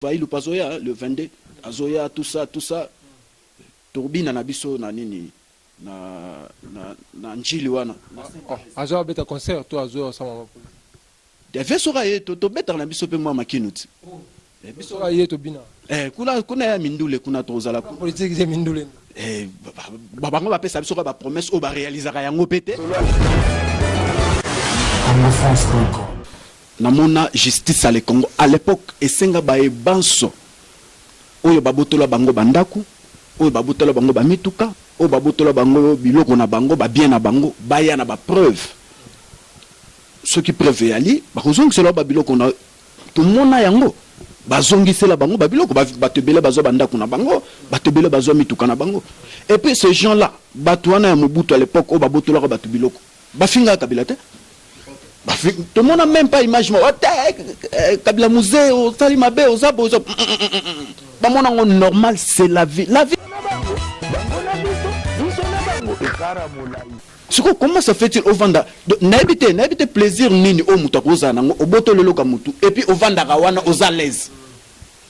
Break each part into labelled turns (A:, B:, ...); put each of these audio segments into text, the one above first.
A: Vaïlu Pazoya, le 22, Azoya, tout ça. Turbine na biso na nini na njili wana.
B: Azoya beta concert to Azoya sama.
A: Deve sora ye to beta na biso pe mwa makinuti.
B: Biso sora ye to bina.
A: Kuna ya mindule kuna tozala ku.
B: Politique ze mindule.
A: Babango ba pesa biso ba promesse o ba réaliser yango pété. Namona justice à le Congo à l'époque esenga ba ebanso oyo babotola bango bandaku oyo babotola bango bamituka oyo babotola bango biloko na bango ba bien na bango baya na ba preuve ceux qui preuve yali bakozongisela ba biloko na tout mona yango bazongisela bango ba biloko batebele bazo bandaku na bango batebele bazo mituka na bango et puis ces gens là batwana ya Mobutu à l'époque oyo babotola ba biloko bafinga kabila te. Tout le monde n'a même pas imagé. Kabila musée, au Salimabé, au Zabo, normal, c'est la vie. La vie. Comment ça fait-il au Vanda? N'habitez plaisir nini au Moutakoza, au Botololo Kamutu, et puis au Vanda Gawana, aux à l'aise.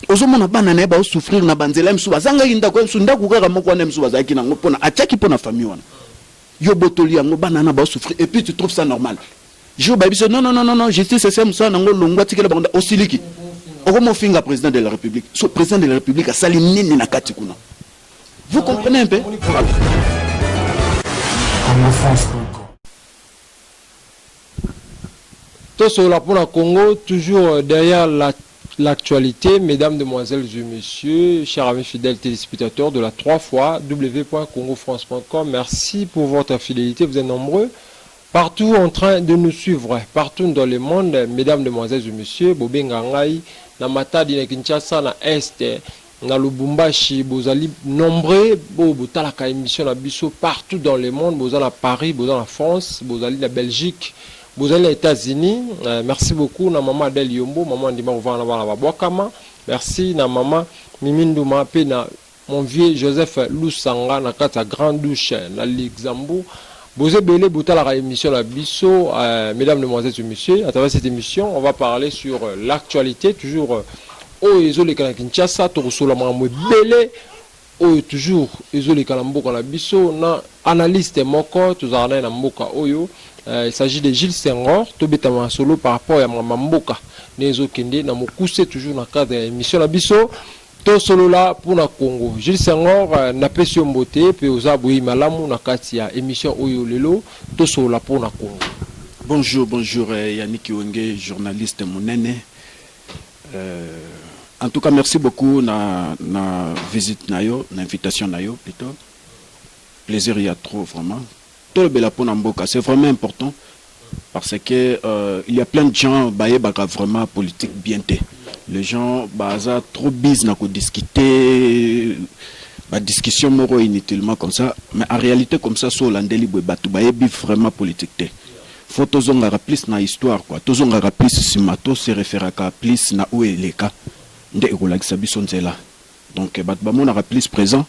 A: Aux hommes n'a pas souffrir, n'a pas de souffrir. Zanga Inda, Sunda Kougara Mokwana Msouazaki, n'a pas attaqué pour la famille. Yo Botoli, n'a pas souffrir, et puis tu trouves ça normal. Je dis non, justice c'est ça, nango longwa tikela banda osiliki. Okomo finga président de la République. Ce président de la République a sali nini na kati kuna. Vous comprenez un peu?
B: Tout cela pour le Congo, toujours derrière l'actualité, mesdames, demoiselles et messieurs, chers amis fidèles téléspectateurs de la 3 fois www.congofrance.com. Merci pour votre fidélité, vous êtes nombreux. Partout en train de nous suivre, partout dans le monde, mesdames, demoiselles et messieurs, Bobé Ngangai, na Matadi, na Kinshasa, na Est, na Lubumbashi, bozali nombreux, botalaka émission na biso partout dans le monde, bozali à Paris, bozali en France, bozali na Belgique, bozali aux États-Unis. Merci beaucoup na maman Adel Yombo, maman Ndima Ouvana Bala Bwakama. Merci na maman Mimindu Mape na mon vieux Joseph Lusanga na kata Grande Douche na Luxembourg. Bozé Belé Boutala la émission la Bisso, mesdames, demoiselles et messieurs, à travers cette émission, on va parler sur l'actualité, toujours au Ezole Kinshasa, Torosula Mamwe Belé, toujours Ezole Kalamboka la Bisso, na analyste Moko, Tuzarana na Mboka Oyo, il s'agit de Gilles Senghor, Tobeta Solo par rapport à Mamboka, Nezo Kende, na Mokuse, toujours dans le cadre de l'émission la Bisso. Tout solo là pour le Congo. Gilles Senghor n'a pas su mboté puis aux abouis malamu na katia émission Oyo Lelo. Tout solo là pour le Congo.
A: Bonjour Yannick Iwenge, journaliste monene. En tout cas merci beaucoup na visite nayo, na invitation nayo plutôt. Plaisir il y a trop vraiment. Tout le bela pour Namboka, c'est vraiment important parce que il y a plein de gens baye baka vraiment politique bien té. Les gens baza trop busy na ko discuter ba discussion moro inutilement comme ça mais en réalité comme ça so landeli boy batu baye bi vraiment politique té faut tozonga plus na histoire quoi tozonga plus simato se référer ka plus na où les cas nde ekolakisa biso nzela donc batu ba mona plus présent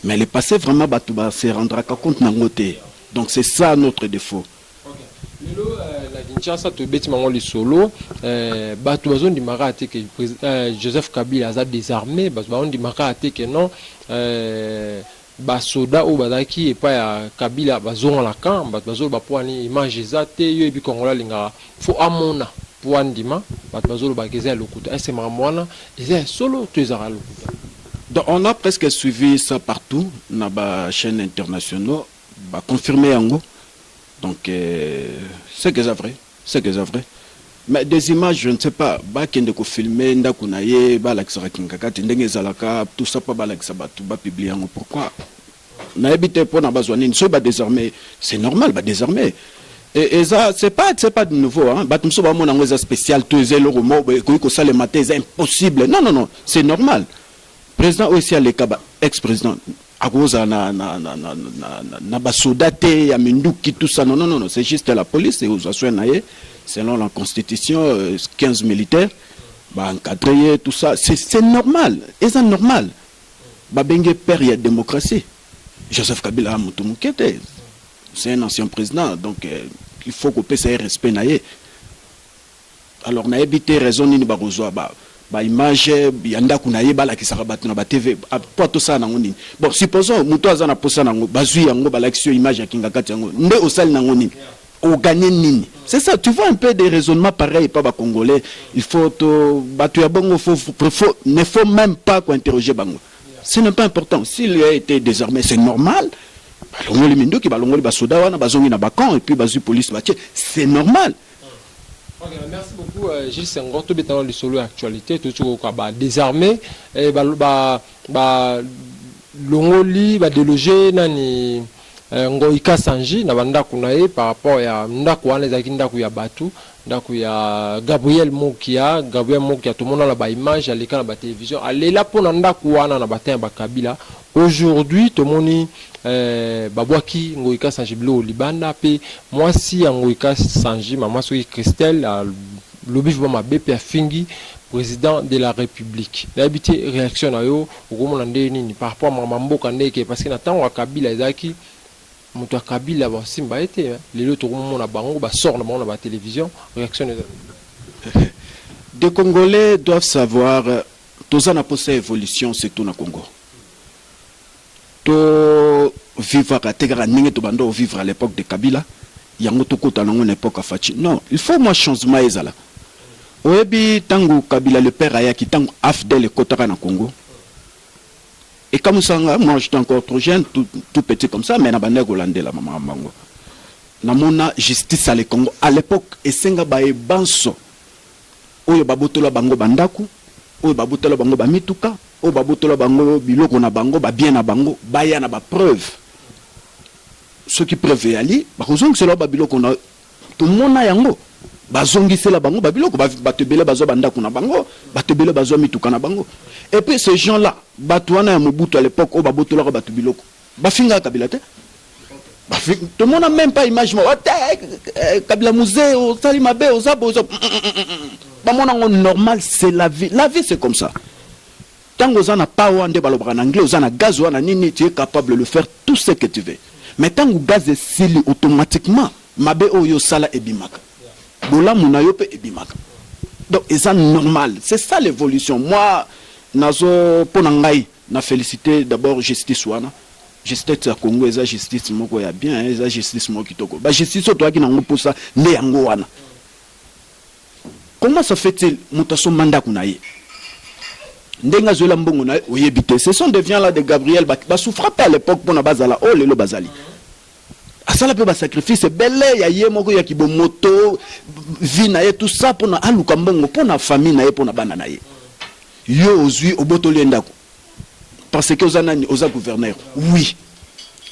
A: mais le passé vraiment batu ba se rendra compte nango té donc c'est ça notre défaut.
B: Lelo la Kinshasa to beti mangoli solo batu bazon di marate que Joseph Kabila a désarmé batu bazon di marate que non basoda ou bazaki et pas ya Kabila bazon la camp batu bazon ba poani image zate yo ebi kongola linga fo amona poandima batu bazon ba geza lokuta est mamwana et solo tu ezara lokuta.
A: Donc on a presque suivi ça partout na ba chaîne internationale ba confirmer yango. Donc, c'est que c'est vrai. C'est que c'est vrai. Mais des images, je ne sais pas. Bah, qui est filmé, ndakunaye, bah, l'accès à Kinkakati, ndengezalaka, tout ça, pas l'accès à tout, bah, publier. Pourquoi? N'habitez pas dans Bazouanine, ce bah, désormais, c'est normal, bah, désormais. Et ça, c'est pas de nouveau, hein. Bah, tout ça, bah, mon anglais spécial, tout est le mot, bah, que ça, le matin, c'est impossible. Non, c'est normal. Président aussi, à l'écaba, ex-président. À cause na basodate ya minduki tout ça non c'est juste la police et aux assoinaye selon la constitution 15 militaires ba encadrer tout ça c'est normal et c'est normal ba bengue père ya démocratie Joseph Kabila mutumukete c'est un ancien président donc il faut que pese respect naye alors na éviter raison ni ba ba image yanda kuna ye bala kisaka batu na ba TV po to sana ngoni bon supposons muto azana posa nango bazui yango bala kisio image ya kinga kati yango nde osali nango nini o gagner nini c'est ça tu vois un peu des raisonnements pareils pas ba congolais il faut to batu ya bongo ne faut même pas qu'on interroger bango ce n'est pas important s'il a été désarmé c'est normal balongoli mindoki balongoli basoda wana bazongi na bakan et puis bazu police batie c'est normal.
B: Okay, merci beaucoup Gilles Senghor to betano le solo actualité to tsuko ba désarmé et ba longoli ba déloger nani Ngoïka Sanji na banda kunaye par rapport ya ndako wana ezaki ndako ya batu ndako ya Gabriel Mokia tout le monde la ba image à l'écran ba télévision alela pona ndako wana na batin ba Kabila aujourd'hui to moni babwaki Ngoïka Sanji blo libanda pe moi si Ngoïka Sanji maman soki Christelle lobi voma BP Fingi président de la République d'habiter réaction na yo okomona ndeni par rapport à mamboka ndeke parce que na tango Kabila ezaki moto Kabila ba simba été les autres na bango ba sort na bango na télévision réaction
A: des Congolais doivent savoir toza na posa évolution c'est tout na Congo to vivre à tegara ninge to bando vivre à l'époque de Kabila yango to kota na ngone époque Fachi non il faut moi changement ezala oyebi tango Kabila le père ayaki tango afdel kota na Congo. Et comme ça, moi j'étais encore trop jeune, tout petit comme ça, mais na bande hollandais la maman bango. Na mona justice à le Congo à l'époque et senga bae banso. Oyo babotola bango bandaku, oyo babotola bango ba mituka, oyo babotola bango biloko na bango ba bien na bango, baya na ba preuve. Ce qui preuve yali, ba kozong c'est là ba biloko na tout le monde na yango. Bazongi c'est la bango ba biloko ba tebele bazo bandaku na bango, ba tebele bazo mituka na bango. Et puis ces gens-là, Batouana et Mobutu à l'époque, au Babotola Batubiloko, Bafinga Kabila. Tout le monde n'a même pas image. Kabila Musée, au Salimabe, au Zabo. Normal, c'est la vie. La vie, c'est comme ça. Tant que vous n'avez pas en anglais, vous avez gaz ou nini, tu es capable de le faire tout ce que tu veux. Mais tant que gaz est sili automatiquement, Mabe Oyo Sala et Bimaka. Bola Munayope et Bimaka. Donc, c'est normal. C'est ça l'évolution. Moi, nazo ponangai na féliciter d'abord justice wana justice ya Congo eza justice moko ya bien eza justice moko kitoko ba justice to aki na ngoposa ne yango wana comment ça fait-il mutaso manda kunaye ndenga zola mbongo na oyebite ce sont des viens là de Gabriel ba souffra pas à l'époque pona bazala oh lelo bazali asala pe ba sacrifice belé ya ye moko ya kibomoto vie na ye tout ça pona aluka mbongo pona famille na ye pona bana na ye yo ozui obotoli ndako parce que ozanani oza gouverneur oui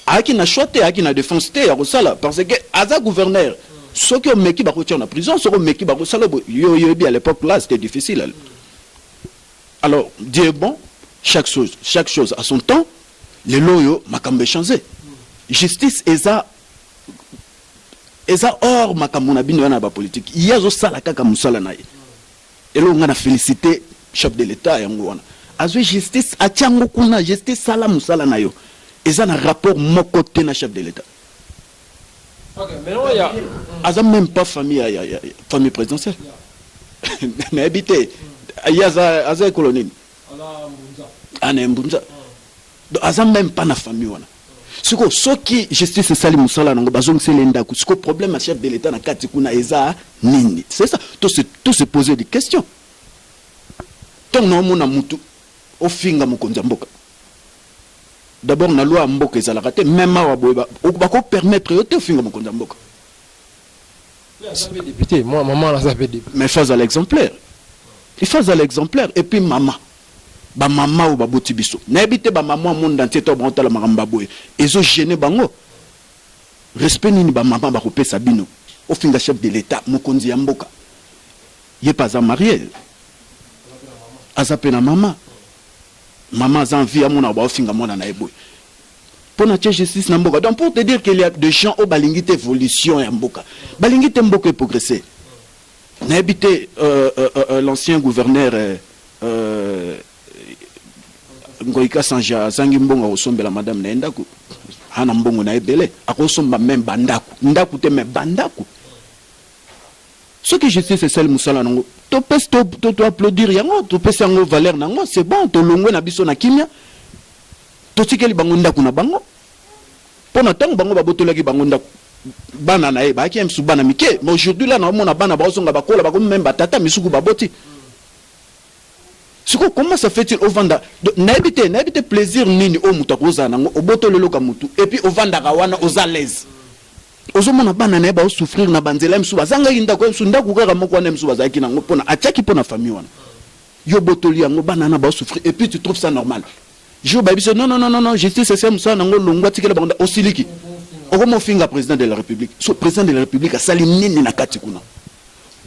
A: aki na choté aki na défense té ya kosala parce que aza gouverneur ce que meki ba kotia na prison ce que meki ba kosala yo bi à l'époque là c'était difficile alors Dieu bon chaque chose à son temps les loyo makambe changé justice eza hors makambo na bino na ba politique yazo sala kaka musala na ye elo ngana féliciter chef de l'État yango wana azui justice atiango kuna justice sala musala na yo eza na rapport moko te na chef de l'État.
B: OK mais non ya
A: aza même pas famille famille présidentielle mais habité aza colonie ana mbunza donc aza même pas na famille wana siko soki justice sali musala nango bazong selenda ku siko problème à chef de l'État na kati kuna eza nini c'est ça tout se poser des questions. Tant non mon amutu au finga mokonza mboka d'abord na loi mboka ezalaka te même awa boyeba okubako permettre yo te au finga mokonza mboka
B: député moi maman la savait député
A: mais face à l'exemplaire il face à l'exemplaire et puis maman ba mama ou ba boti biso na ebité ba maman monde entier to ba tala makamba boye ezo gêner bango respect nini ba maman ba kopesa bino au finga chef de l'État mokonzi ya mboka ye pas à marier azape na maman aza envie à mon aba ofinga mona na eboy pour na justice na mboka donc pour te dire qu'il y a des gens au balingite évolution ya mboka balingite mboka progresser na habité l'ancien gouverneur Ngoïka Sanja zangi mbongo osombela madame na ndako hana mbongo na ebele akosomba même bandaku ndaku te même bandaku ce que justice c'est celle musala nango to applaudir yango to pesa yango valeur nango c'est bon to longwe na biso na kimia to tikeli bango ndaku na bango pona tango bango babotolaki bango ndaku bana na e ba ki msu bana mike mais aujourd'hui là na mona bana ba songa bakola ba ko même batata misuku baboti. Comment ça fait-il au vanda n'habite plaisir nini o muta koza nango obotolelo ka mutu et puis au vanda kawana aux à l'aise ozomona bana na ba souffrir na banzela msu bazanga inda ko msu ndaku kaka moko na msu bazaki nango pona achaki pona famille wana yo botoli yango bana na ba souffrir et puis tu trouves ça normal je ba biso non justice c'est ça nango longwa tikela banda osiliki okomo finga président de la république so président de la république a sali nini na kati kuna.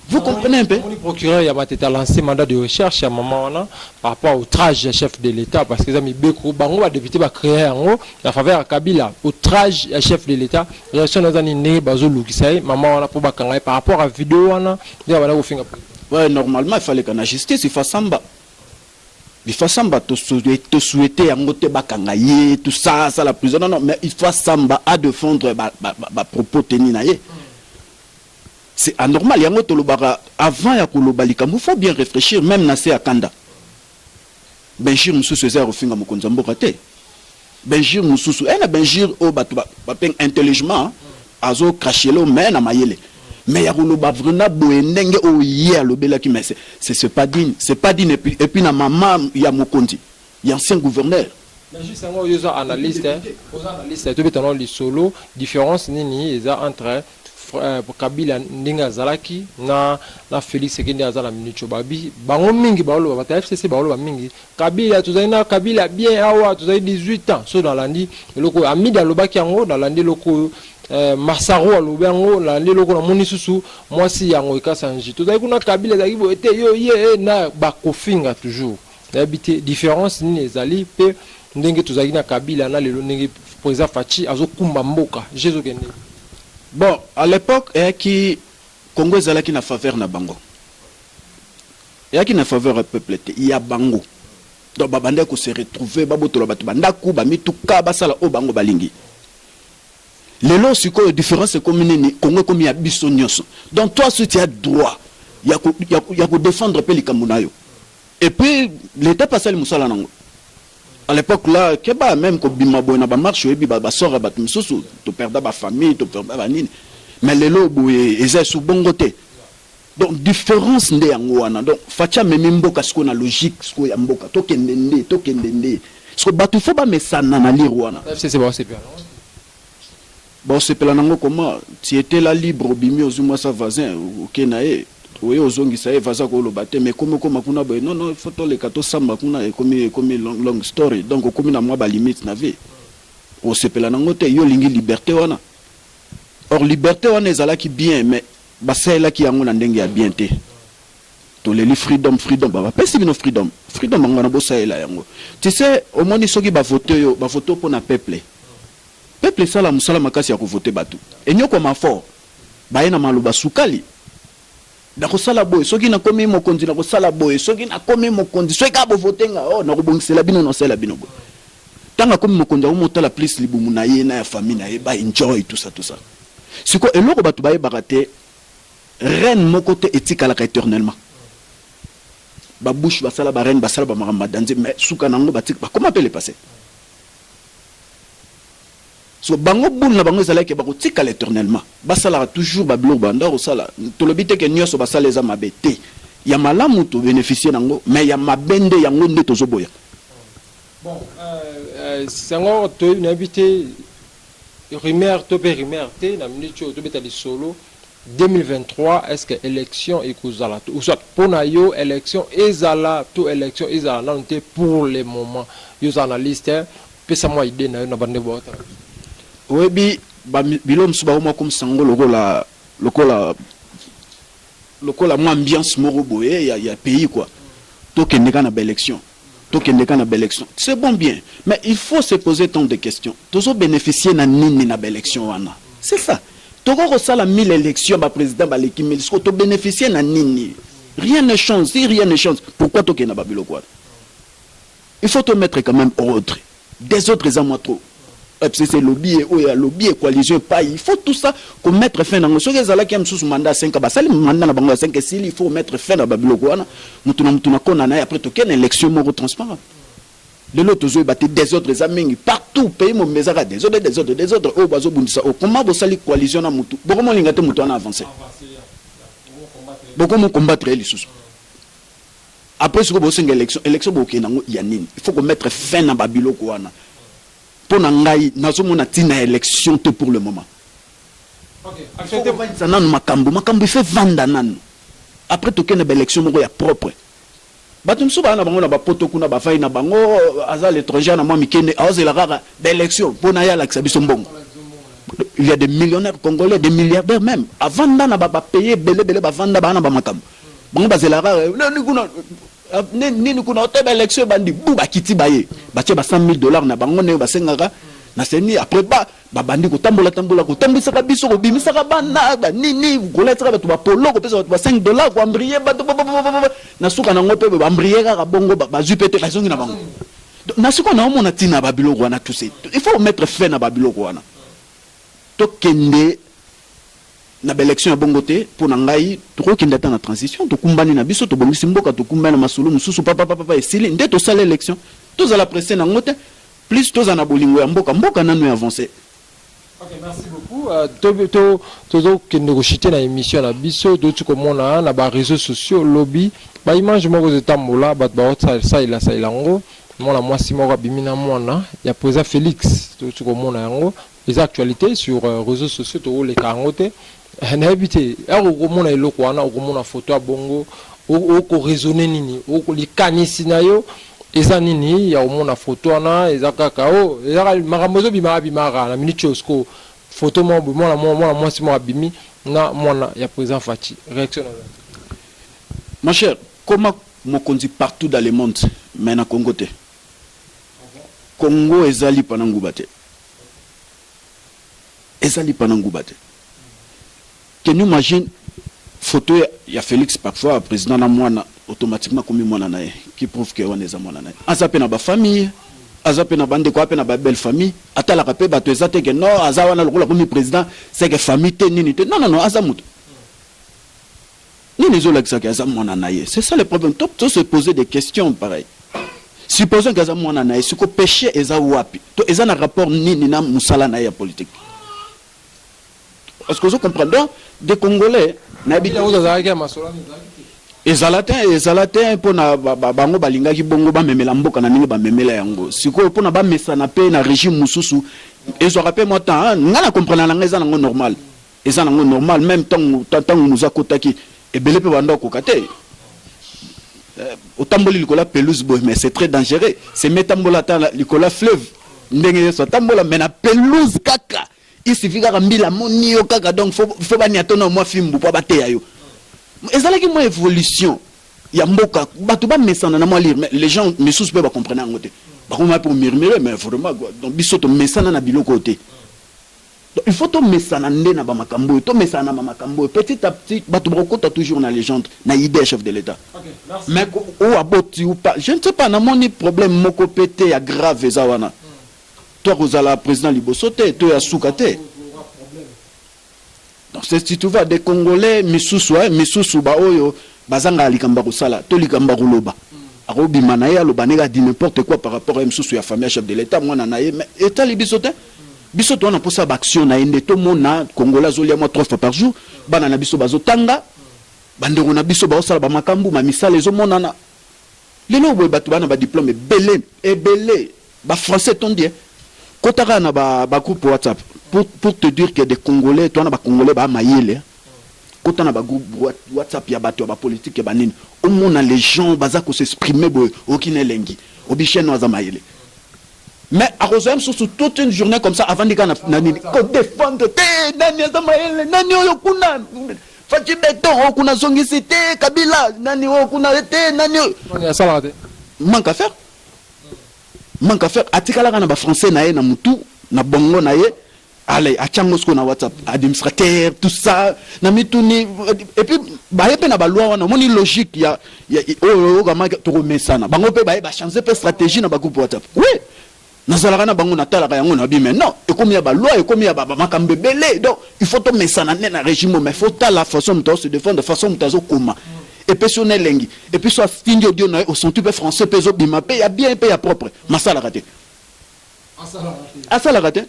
A: Vous comprenez un peu?
B: Le procureur a lancé mandat de recherche à maman par rapport au outrage chef de l'État parce que les amis Beko Bango va député va créer en haut la faveur à Kabila outrage chef de l'État réaction dans un né bazolu qui sait maman on a pour bakanga par rapport à vidéo on a
A: ouais normalement il fallait qu'on a justice il fasse samba to souhaiter en moté bakanga yé tout ça la prison non mais il faut samba à défendre ba propos tenus na yé. C'est anormal. Avant ya kolobalika, il faut bien réfléchir, même Nassé Akanda. Benjir Moussou se zère au fin de mon konzambokate. Benjir Moussou, Benjir au bapen intelligemment, azo krachelo, mais na mayele. Mais ya koloba vrena boenenge o hier le bela qui mais c'est pas digne, et puis na maman ya mokondi, ya ancien gouverneur.
B: Mais juste un user analyste, tout béton les solo, différence nini entre pour Kabila ndinga zalaki na Félix Sekende azala minicho babi bango mingi baolo ba FCC baolo ba mingi Kabila tuzaina Kabila bien awa tuzai 18 ans so dans landi loko amida lobaki yango dans landi loko Massaro alobango landi loko na moni susu mwasi yango ikasanji tuzai kuna Kabila zaki bo ete yo ye na bakofinga toujours habité différence ni ezali pe ndenge tuzaki na Kabila na lelo ndenge président Fachi azokumba mboka Jésus kende.
A: Bon, à l'époque, il Congo est na faveur na bango. Il y a qui na faveur au peuple, il y a bango. Donc babande ko se retrouver babotolo batu bandaku ba mituka basala o bango balingi. Lelo siko différence comme ni Congo comme ya biso nyonso. Donc toi si tu as droit, il y a ko défendre pe likamunayo. Et puis l'état passé le musala nango. À l'époque là, keba même ko bima boina ba marche et ba sora ba misusu to perda ba famille to perda ba nini. Mais les lobo eza sous bongote. Donc différence nde yango wana. Donc facha memi mboka siko na logique siko ya mboka to kendende. Siko batu fo ba mesana na lire wana.
B: C'est bon c'est bien.
A: Bon c'est pela nango comment tu étais là libre bimi ozuma sa voisin OK nae. Oui, aux ongis, ça va ça mais comme non, il faut que les cadeaux samba comme long story. Donc, comme na moi, limite, na vie. On se pela nangote, yo lingi liberté wana. Or, liberté wana est là qui bien, mais c'est là qui a un ending à bien té. To les freedom, bah, pas si bien freedom. Freedom, on a beau ça là yango. Tu sais, au moins, ils sont qui va voter pour na peuple. Peuple, ça la musala makasi à voter batu. Et nous, comme un fort, bah, na maluba soukali. Dako sala boy soki na komi mokonzi na ko sala boy soki na komi mokonzi soki ka bo votenga oh na ko bongisela bino no sala bino bo tanga komi mokonzi o motala plus libumu na ye na ya famille na ye ba enjoy tout ça siko eloko batu ba ye bakate reine moko te etikala ka éternellement ba bouche ba sala ba reine ba sala ba maramba danze mais suka nango batik ba comment peut le passer so bango boule na bango ezala ke bako tika l'éternellement basala toujours ba bilo banda ko sala to lobite ke nyoso basala eza mabete ya malamu to bénéficier nango mais ya mabende yango nde to zoboya.
B: Bon sango to une habité rumeur to rumeur te na minute to beta di solo 2023 est-ce que élection ekozala ou soit pona yo élection ezala to élection ezala non te pour le moment yo analystes pesa moi idée na bande bota.
A: Oui, bilom suba moi comme sango lokola moi ambiance morobo il y a pays quoi. Toke ndeka na élection. C'est bon bien, mais il faut se poser tant de questions. Tozo bénéficier na nini na élection wana. C'est ça. Toko ko sala 1000 élections ba président ba l'équipe mais to bénéficier na nini. Rien ne change, si rien ne change. Pourquoi toke na babilo quoi? Il faut te mettre quand même ordre. Des autres à moi trop. FCC lobby et lobby et coalition pas il faut tout ça qu'on mettre fin dans ce que ça là qui aime sous mandat 5 ba sali mandat na bango 5 s'il faut mettre fin à babiloko wana mutuna kona na après to ken élection mo transparent les autres zo batté des autres amis partout pays mo mezaka des autres au bazo bundisa au comment bo sali coalition na mutu boko mo lingate mutu na avancer boko mo combattre les sous après ce que bo senga élection bo kenango yanine il faut qu'on mettre fin à babiloko wana pour n'engager nazomona tina élection tout pour le moment.
B: OK.
A: Actualité ça nan makambo il fait vendre nan. Après to ken élection moko ya propre. Batum suba na bango na ba poto kuna ba fai na bango azal étranger na moi mikende azela rara d'élection pour na ya la biso mbongo. Il y a des millionnaires congolais, des milliardaires même. Avant na ba payer belé ba vanda ba na ba makambo. Bango bazela rara ni kuna hôtel élection bandi buba kiti baye batie ba $100,000 na bango ne basengaka na seni après ba bandi ko tambola ko tambisa ka biso ko bimisa ka bana ni goletra ba to ba polo ko pesa ba $5 ko ambrier ba na suka na ngope ba ambrier ka bongo ba zupete ka songi na bango na suka na mona tina babilo ko na tout ça il faut mettre fin na babilo ko wana to kende na élection ya bongote pour nangai trop qui ndata na transition to kumbani na biso to bongisi mboka to kumbana masulu mususu papa esili nde to sala élection to za la presser na ngote plus to za na bolingo ya mboka nanu avancer.
B: OK, merci beaucoup. To kende ko chiter na émission na biso to tu komona na ba réseaux sociaux lobby ba image moko zetambola bat ba ça il ngo mona mwasi moko bimina mwana ya président Félix to tu komona yango les actualités sur réseaux sociaux to les kangote na habité akomona eloko wana okomona photo ya bongo oko raisonner nini oko likanisi na yo eza nini ya omona photo wana eza kaka eza makambo bimaka na minute osko photo mo mona mwasi mo abimi na mwana ya président Fachi réaction
A: mon cher comment mokonzi partout dans le monde mais na Congo te Congo ezali pananguba te Can you imagine photo ya Félix parfois président na mwana automatiquement comme mwana nae qui prouve que on est mwana nae azape na ba famille azape na bande ko ape na ba belle famille atala ka pe bato ezate que non azawa na lokola comme président c'est que famille te nini te non azamuto nini zo la que azam mwana nae c'est ça le problème to se poser des questions pareil supposons que azam mwana nae ce que péché eza wapi to eza na rapport nini na musala nae ya politique. Parce que vous comprenez, des Congolais, ezalatin pour na bango balinga ki bongo ba memela mboka na ninga ba memela yango. Siko pour na ba mesana pe na régime mususu, ezo rappelle moi temps, ngana comprendre na ngeza nango normal. Eza nango normal même tant nous akotaki et belé pe banda ko kate. Otamboli likola pelouse boy mais c'est très dangereux. C'est metambola ta likola fleuve. Ndenge so tambola mais na pelouse kaka. Il suffit que mbila moni yo kaka donc faut bani atona moi fimbu po bateya yo ezala ki mo évolution ya mboka batu ba mesana na moi lire mais les gens ne sous pas comprendre ngote ba ko ma pour murmurer mais vraiment donc bisoto mesana na biloko te donc il faut to mesana nde na ba makambo to mesana na makambo petit à petit batu ba ko toujours na légende na idée chef de l'état. OK, merci. Mais ou aboti ou pas je ne sais pas na moni problème moko pété ya grave ezawana. Toi, vous allez président Libosote, toi, à Soukate. Donc, si tu vas des Congolais, Misusu, Baoyo, Bazanga Likamba Sala, Tolikamba Loba. Arobi Manaya, Lobanega dit n'importe quoi par rapport à Misusu, la famille chef de l'État, moi, Nanaye, mais État Libosote. Bisoto, on a pour ça action, na inde, tout le monde, Congolais, Zolia, moi, 3 fois par jour, Banana Biso Bazotanga, Banderona Biso Baosala, Bamakambu, Mamisa, les hommes, Nana. Les noms, Batouana, diplôme, belé, ba français, ton dit. Kotara na ba groupe WhatsApp pour te dire que des Congolais toi na ba Congolais ba mayele kota na ba groupe WhatsApp ya bato ba politique ya banini au monde les gens baza ko s'exprimer boy okine lengi obicheno aza mayele mais à Rosem sur toute une journée comme ça avant de kana nani ko défendre te nani aza mayele nani oyo kuna Fachi beto kuna zongisi te Kabila nani o kuna te nani
B: on ya sala te
A: manque à faire atikala kana ba français na ye na mutu na bongo na ye allez achango sko na WhatsApp administrateur tout ça na mituni et puis ba yepe na ba loi wana moni logique ya o kama to remesana bango pe ba changer pe stratégie na ba groupe WhatsApp oui nazalaka na bango natalaka yango na bi mais non ekomi ya ba loi ekomi ya ba makambe belé donc il faut to mesana na régime mais faut ta la façon de se défendre de façon mutazo koma et puis sur lengi et puis soit fini audio na au centre français peso bima pe ya bien pe ya propre masala raté asala raté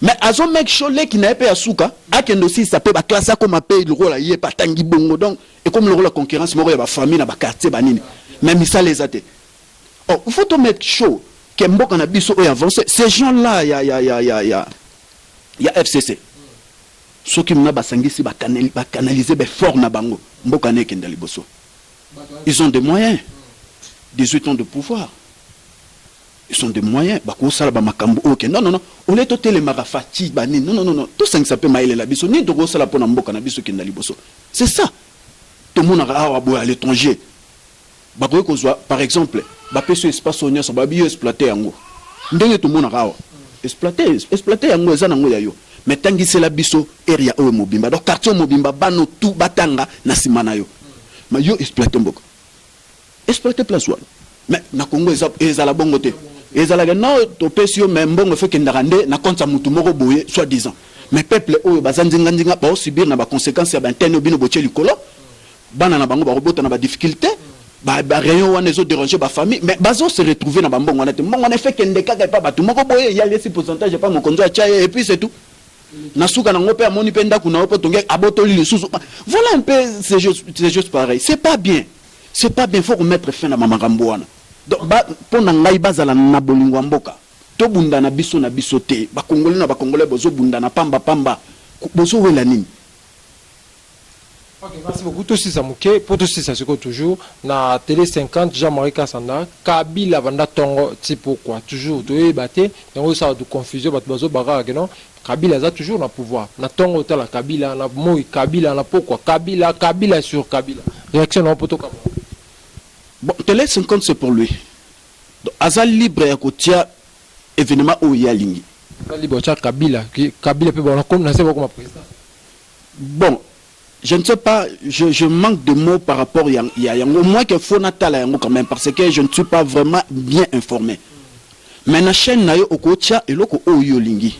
A: mais azo mec cholé qui n'a pas ya souka akendo si ça peut ba classe comme appel le rôle yé pas tangi bongo donc et comme le rôle la concurrence moko ya ba famille na ba quartier banini même ça les até oh il faut to mettre chaud que mboka na biso et avancer ces gens là ya FCC ceux qui m'a basangisi ba canaliser be fort na bango mboka ne kenda liboso ils ont des moyens 18 ans de pouvoir ils ont des moyens bako sala ba makambo OK non on est totel marafati bani non tout ça ça peut maïler la biso ni to sala pona mboka na biso kenda liboso c'est ça tout le monde a à l'étranger bako ko par exemple ba peso espace onya so ba bio exploiter yango ndenge tout le monde a exploiter yango ezana ngo yayo mais tangi c'est la biso area o mobimba donc quartier mobimba bano tout batanga na simana yo mais yo exploiter mboko exploiter place wala mais na Congo ezala bongo te ezala non to pesio mais mbongo fait kendakande na compte mutu moko boye soit disant mais peuple oyo bazanzinga nzinga ba subir na ba conséquences ya bantene bino boche likolo bana na bango ba robota na ba difficulté ba rayon wana ezo déranger ba famille mais bazo se retrouver na ba mbongo na te mbongo na fait kendeka pas batu moko boye ya les pourcentage pas mon konzo cha et puis c'est tout nasuka na ngope amoni penda kuna opo tonge abotoli le sous voilà un peu c'est juste pareil c'est pas bien faut remettre fin à makambo wana donc ba pona ngai bazala na bolingo mboka to bunda na biso te ba congolais bozo bunda na pamba bozo wela nini.
B: Ok, merci beaucoup. Tout ça mouké pour tout ça c'est toujours na télé 50 Jean-Marie Kassanda Kabila banda tongo c'est pourquoi toujours to baté donc ça de confusion bat bazo baga que non Kabila a toujours na pouvoir na tongo tala Kabila na moi Kabila na pourquoi Kabila sur Kabila réaction non poto comme
A: bon télé 50 c'est pour lui donc azal libre ya kotia événement où il y a ligne
B: libre cha Kabila peut bon comme na c'est comme président
A: bon je ne sais pas, je manque de mots par rapport à Yango. Au moins qu'il faut natala Yango quand même, parce que je ne suis pas vraiment bien informé. Mais la chaîne na yo okocha et loko oyo lingi.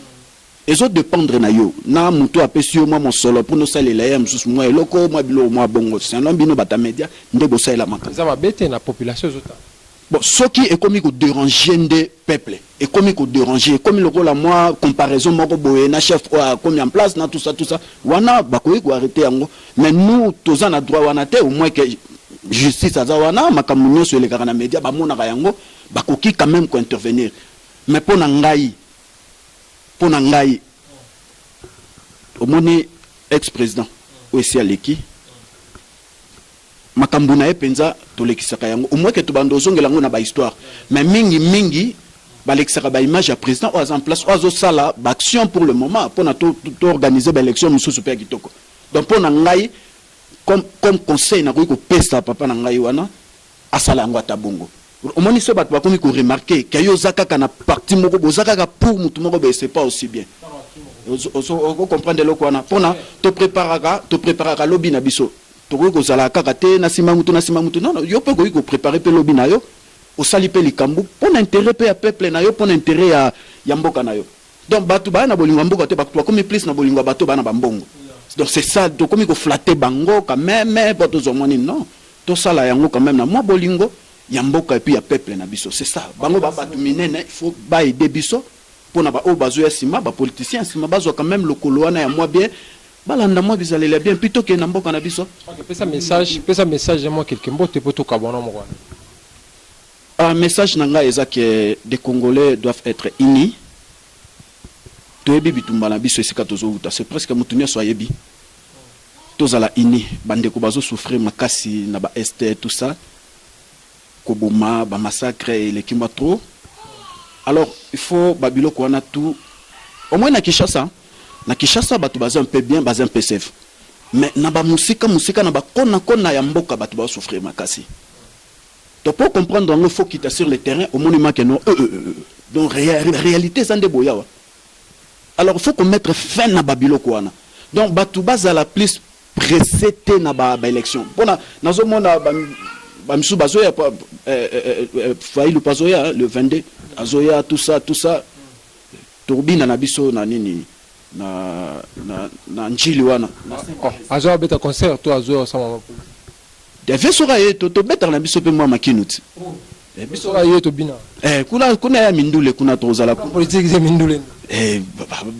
A: Les autres dépendre na yo. Na muto apesio moi mon solo pour nous saler la yam sous moi et loko moi bilo moi bongo. C'est un homme bino bata média ndebo sa la maka.
B: Ça va bête na population zota.
A: Bon, ce qui est comme il déranger des peuples, et comme il déranger, comme le rôle à moi, comparaison, moi, na chef, comme en place, na tout ça, wana, bakoui, ko arrêter yango. Mais nous, tous en a droit, wana te, au moins que justice à zawana, ma kamunyo sur les garana médias, ba mona yango, bakoki quand même ko intervenir. Mais pour nangai, au moins, ex-président, aussi à l'équipe, makambo na epenza tolekisaka yango au moins que to bando zongela ngo na ba histoire mais mingi balekisaka ba image ya président en place ozo sala ba action pour le moment pour na to organiser ba élection mususu pe kitoko donc pour na ngai comme conseil na ko pesa papa na ngai wana asala ngo atabongo au moins ce bat ba komi ko remarquer que yo zakaka na parti moko bozaka pour mutu moko be c'est pas aussi bien on comprendre le quoi na pour na te préparera lobby na biso toko ko zala kaka te na sima mutu non yo pe ko préparer pe lobby na yo o sali pe likambu pour intérêt pe ya peuple na yo pour intérêt ya mboka na yo donc batu ba na bolingo mboka te batu comme plus na bolingo bato ba na bambongo donc c'est ça to comme ko flatter bango quand même pas to zomoni non to sala yango quand même na moi bolingo ya mboka et puis ya peuple na biso c'est ça bango ba batu minene il faut ba aider biso pour na ba o bazo ya sima ba politiciens sima bazo quand même le koloana ya moi bien balanda moi vous allez bien plutôt que namboka na biso.
B: OK, pesa message moi quelque mbote poto kabona mo kwa.
A: Un message nanga eza que des Congolais doivent être unis. Toyebi bitumba na biso esika tozovuta c'est presque mutunya so yebi. Tozala unis bande ko bazo souffrir makasi na ba est tout ça. Koboma ba massacre et les kimba trop. Alors il faut babilo ko na tout au moins na Kinshasa batu baza un peu bien baza un peu safe mais na ba musika na ba kona ya mboka batu ba souffrir makasi to pour comprendre il faut quitter sur le terrain au monument que non donc réalité ça ndeboya wa alors il faut qu'on mette fin na babilo kwana donc batu baza la plus pressé na ba élection pona nazo mona Bamsou Bazoya, Faïlou Pazoya, le 22, Azoya, tout ça. Turbine na biso na nini na njili wana.
B: Azoya beta concert to Azoya sama.
A: Deve sora to beta na biso pe mwa makinuti.
B: Biso ra yeto bina.
A: Kuna ya mindule kuna tozala ko.
B: Politique ze mindule.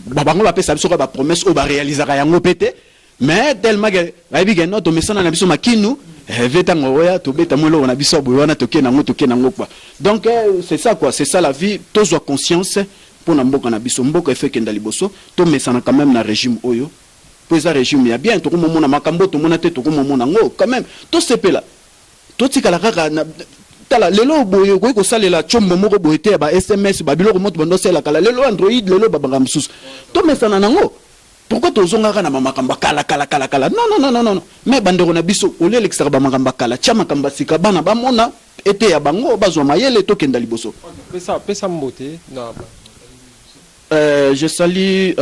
A: Babango ba pesa biso ba promesse o ba réaliser yango pété. Mais tellement que rabi que notre message na biso makinu veta ngoya to beta mwelo na biso boyona toke nango quoi. Donc c'est ça quoi, c'est ça la vie, tous ont conscience. Pour na mboka na biso mboka fait kenda liboso to mesana quand même na régime oyo pour ça régime ya bien to ko mona makambo to mona te to ko mona ngo quand même to sepela to tika la kaka na tala lelo boyo ko salela chombo moko boyete ba SMS ba biloko moto bando sela kala lelo Android lelo babanga msusu to mesana nango pourquoi to zonga na makambo kala non mais bandero na biso ole l'extra ba makambo kala chama kamba sika bana ba mona ete ya bango bazwa mayele to kenda liboso
B: pesa mbote na
A: je salue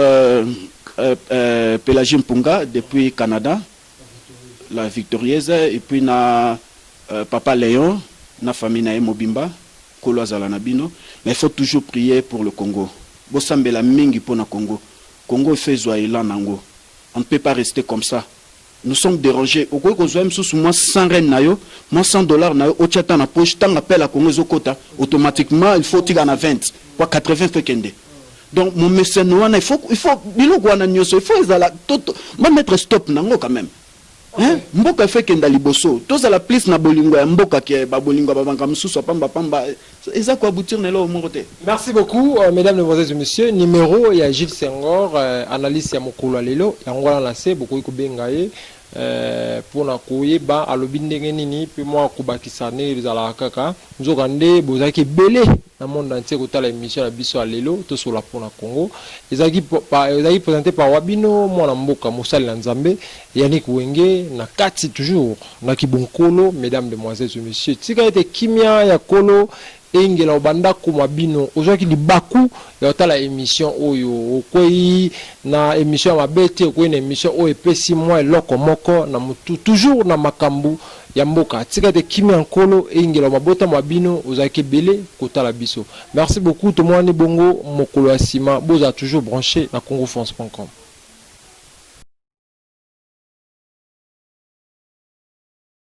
A: Pélagie Mpunga depuis Canada, la victorieuse, et puis na Papa Léon, na famille na Mobimba, Kolo Azala Nabino. Mais il faut toujours prier pour le Congo. Bosambe la mingi pour na Congo. Congo fait zoïla nango. On ne peut pas rester comme ça. Nous sommes dérangés. Au quoi qu'on soit même sous moi 100 rennes nayo, moi $100 nayo, au tchata na poche, tant appel à Congo Zokota, automatiquement il faut tirer à 20, quoi 80 fait kende. Donc mon mécène il faut il faut mettre stop nango quand même. Hein mboka fait kenda liboso tous à la place na bolingo ya mboka ke ba bolingo ba banga msusu pamba eza ko aboutir na lo mongote.
B: Merci beaucoup mesdames, mesdemoiselles et messieurs. Numéro ya Gilles Senghor, analyste ya mokolo lelo yango la se beaucoup ko bengaye pour na koyeba alobi ndenge nini pe moi kobakisa ne ezala kaka nzokande bozaki belé na monde entier kotala émission na biso lelo to sur la pona Congo ezaki présenté par Wabino mwana mboka mosali na Nzambe Yannick Wenge na kati toujours na kibonkolo. Mesdames, demoiselles et messieurs, tika ete kimia ya kolo engela obanda kuma bino ozwaki libaku ya tala émission oyo okoyi na émission ya mabete okoyi na émission oyo epesi mwa eloko moko na mutu toujours na makambu ya mboka tika te kimi ankolo engela mabota mabino ozaki belé kotala biso. Merci beaucoup to mwani bongo mokolo ya sima boza toujours branché na congofrance.com.